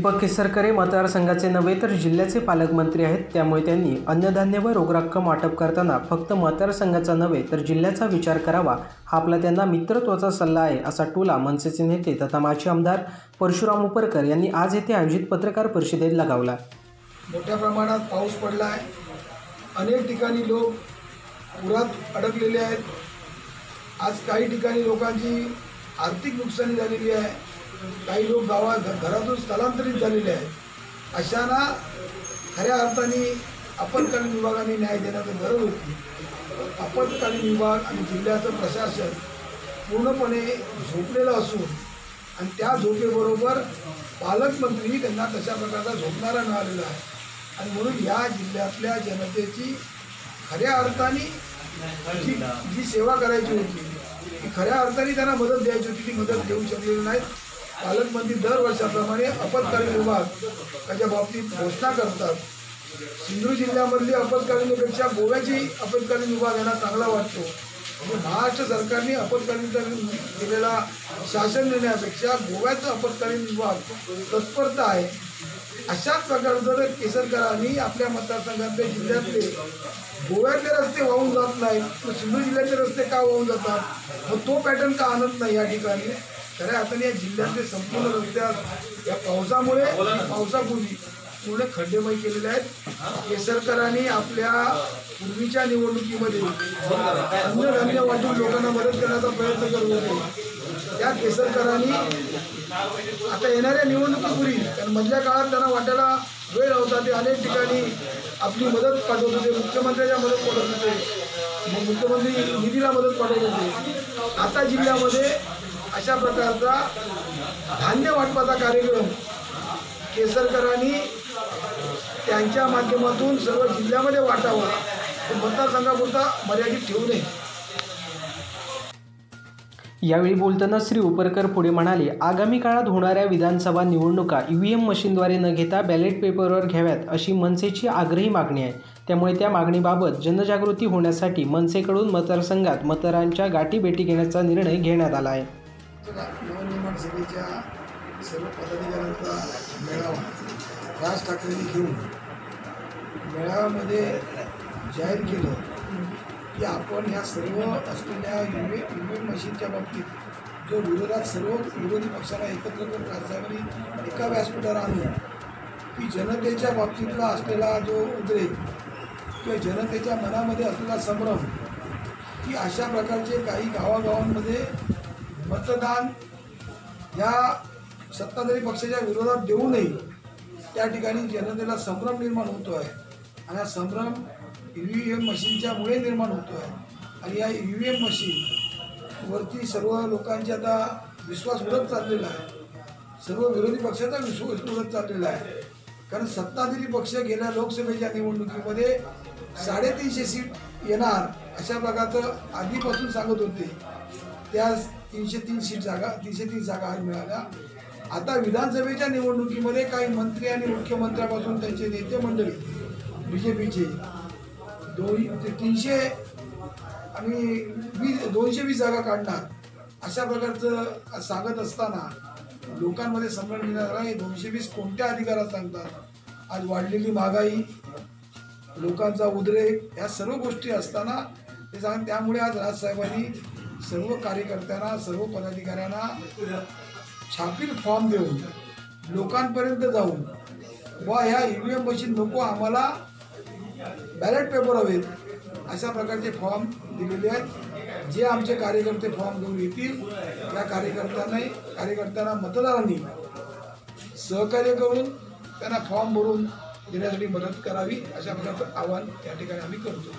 दीपक सरकर मतदारसंघाचे नव्हे तर जिल्ह्याचे पालकमंत्री आहेत। त्यामुळे त्यांनी अन्नधान्य व रोख रक्कम वाटप करताना फक्त मतदारसंघाचा नव्हे तर जिल्ह्याचा विचार करावा, हा आपला त्यांना मित्रत्वाचा सल्ला आहे, असा टोला मनसेचे नेते तथा माजी आमदार उपरकर यांनी आज येथे आयोजित पत्रकार परिषदेत लगावला। मोठ्या प्रमाणात पाऊस पडला आहे। अनेक ठिकाणी लोक पुरात अडकलेले आहेत। आज काही ठिकाणी लोकांची आर्थिक नुकसानी झालेली आहे। काही लोक घरातून स्थलांतरित झालेले आहेत। अशांना खऱ्या अर्थाने आपत्कालीन विभागाने न्याय देण्याची गरज होती। आपत्कालीन विभाग आणि जिल्ह्याचं प्रशासन पूर्णपणे झोपलेलं असून आणि त्या झोपेबरोबर पालकमंत्री त्यांना तशा प्रकारचा झोपणारा मिळालेला आहे। आणि म्हणून या जिल्ह्यातल्या जनतेची खऱ्या अर्थाने जी सेवा करायची होती, ती खऱ्या अर्थाने त्यांना मदत द्यायची होती, ती मदत देऊ शकलेली नाही। पालकमंत्री दरवर्षाप्रमाणे आपत्कालीन विभाग त्याच्या बाबतीत घोषणा करतात। सिंधुदुर्ग जिल्ह्यामधली आपत्कालीनपेक्षा गोव्याची आपत्कालीन विभाग यांना चांगला वाटतो। म्हणजे महाराष्ट्र सरकारने आपत्कालीन केलेला शासन निर्णयापेक्षा गोव्याचा आपत्कालीन विभाग तत्परता आहे। अशाच प्रकारचं जर केसरकरांनी आपल्या मतदारसंघातले जिल्ह्यातले गोव्यातले रस्ते वाहून जात नाहीत, तर सिंधुदुर्ग जिल्ह्याचे रस्ते का वाहून जातात, मग तो पॅटर्न का आणत नाही या ठिकाणी? खऱ्या अर्थाने या जिल्ह्यातले संपूर्ण रस्त्यात या पावसापूर्वी पूर्ण खड्डेमय केलेले आहेत। केसरकरांनी आपल्या पूर्वीच्या निवडणुकीमध्ये अन्नधान्य वाटून लोकांना मदत करण्याचा प्रयत्न करत होते। त्या केसरकरांनी आता येणाऱ्या निवडणुकीपूर्वी, कारण मधल्या काळात त्यांना वाटायला वेळ होता, ते अनेक ठिकाणी आपली मदत पाठवत होते, मुख्यमंत्र्यांच्या मदत पाठवत होते, मुख्यमंत्री निधीला मदत पाठवत होते। आता जिल्ह्यामध्ये अशा प्रकारचा धान्य वाटपाचा कार्यक्रम केसरकरांनी त्यांच्या माध्यमातून सर्व जिल्ह्यामध्ये वाटावा, तो मतदारसंघापुरता मर्यादित ठेवू नये। यावेळी बोलताना श्री उपरकर पुढे म्हणाले, आगामी काळात होणाऱ्या विधानसभा निवडणुका ईव्हीएम मशीनद्वारे न घेता बॅलेट पेपरवर घ्याव्यात, अशी मनसेची आग्रही मागणी आहे। त्यामुळे त्या मागणीबाबत जनजागृती होण्यासाठी मनसेकडून मतदारसंघात मतदारांच्या गाठीभेटी घेण्याचा निर्णय घेण्यात आला आहे। नवनिर्माण सेनेच्या सर्व पदाधिकाऱ्यांचा मेळावा राज ठाकरेंनी घेऊन मेळाव्यामध्ये जाहीर केलं की आपण ह्या सर्व असलेल्या ईव्हीएम मशीनच्या बाबतीत जो विरोधात सर्व विरोधी पक्षाला एकत्र करून राजसाहेबांनी एका व्यासपीठावर आणून की जनतेच्या बाबतीतला असलेला जो उद्रेक किंवा जनतेच्या मनामध्ये असलेला संभ्रम, की अशा प्रकारचे काही गावागावांमध्ये मतदान या सत्ताधारी पक्षाच्या विरोधात देऊ नये, त्या ठिकाणी जनतेला संभ्रम निर्माण होतो आहे। आणि हा संभ्रम ईव्हीएम मशीनच्यामुळे निर्माण होतो आहे। आणि या ईव्हीएम मशीनवरती सर्व लोकांची आता विश्वास उडत चाललेला आहे, सर्व विरोधी पक्षाचा विश्वास उडत चाललेला आहे। कारण सत्ताधारी पक्ष गेल्या लोकसभेच्या निवडणुकीमध्ये 350 सीट येणार अशा प्रकारचं आधीपासून सांगत होते। त्या 303 जागा मिळाल्या। आता विधानसभेच्या निवडणुकीमध्ये काही मंत्री आणि मुख्यमंत्र्यापासून त्यांचे नेते मंडळी बीजेपीचे 300 आणि 220 जागा काढणार अशा प्रकारचं सांगत असताना लोकांमध्ये संभ्रम निर्माण झाला। हे 220 कोणत्या अधिकारात सांगतात? आज वाढलेली महागाई, लोकांचा उद्रेक, या सर्व गोष्टी असताना ते सांग। त्यामुळे आज राजसाहेबांनी सर्व कार्यकर्त्यांना, सर्व पदाधिकाऱ्यांना छापील फॉर्म देऊन लोकांपर्यंत जाऊन ह्या ईव्हीएम मशीन नको, आम्हाला बॅलेट पेपर हवेत, अशा प्रकारचे फॉर्म दिलेले आहेत। जे आमचे कार्यकर्ते फॉर्म घेऊन येतील त्या कार्यकर्त्यांना मतदारांनी सहकार्य करून त्यांना फॉर्म भरून देण्यासाठी मदत करावी, अशा प्रकारचं आवाहन या ठिकाणी आम्ही करतो।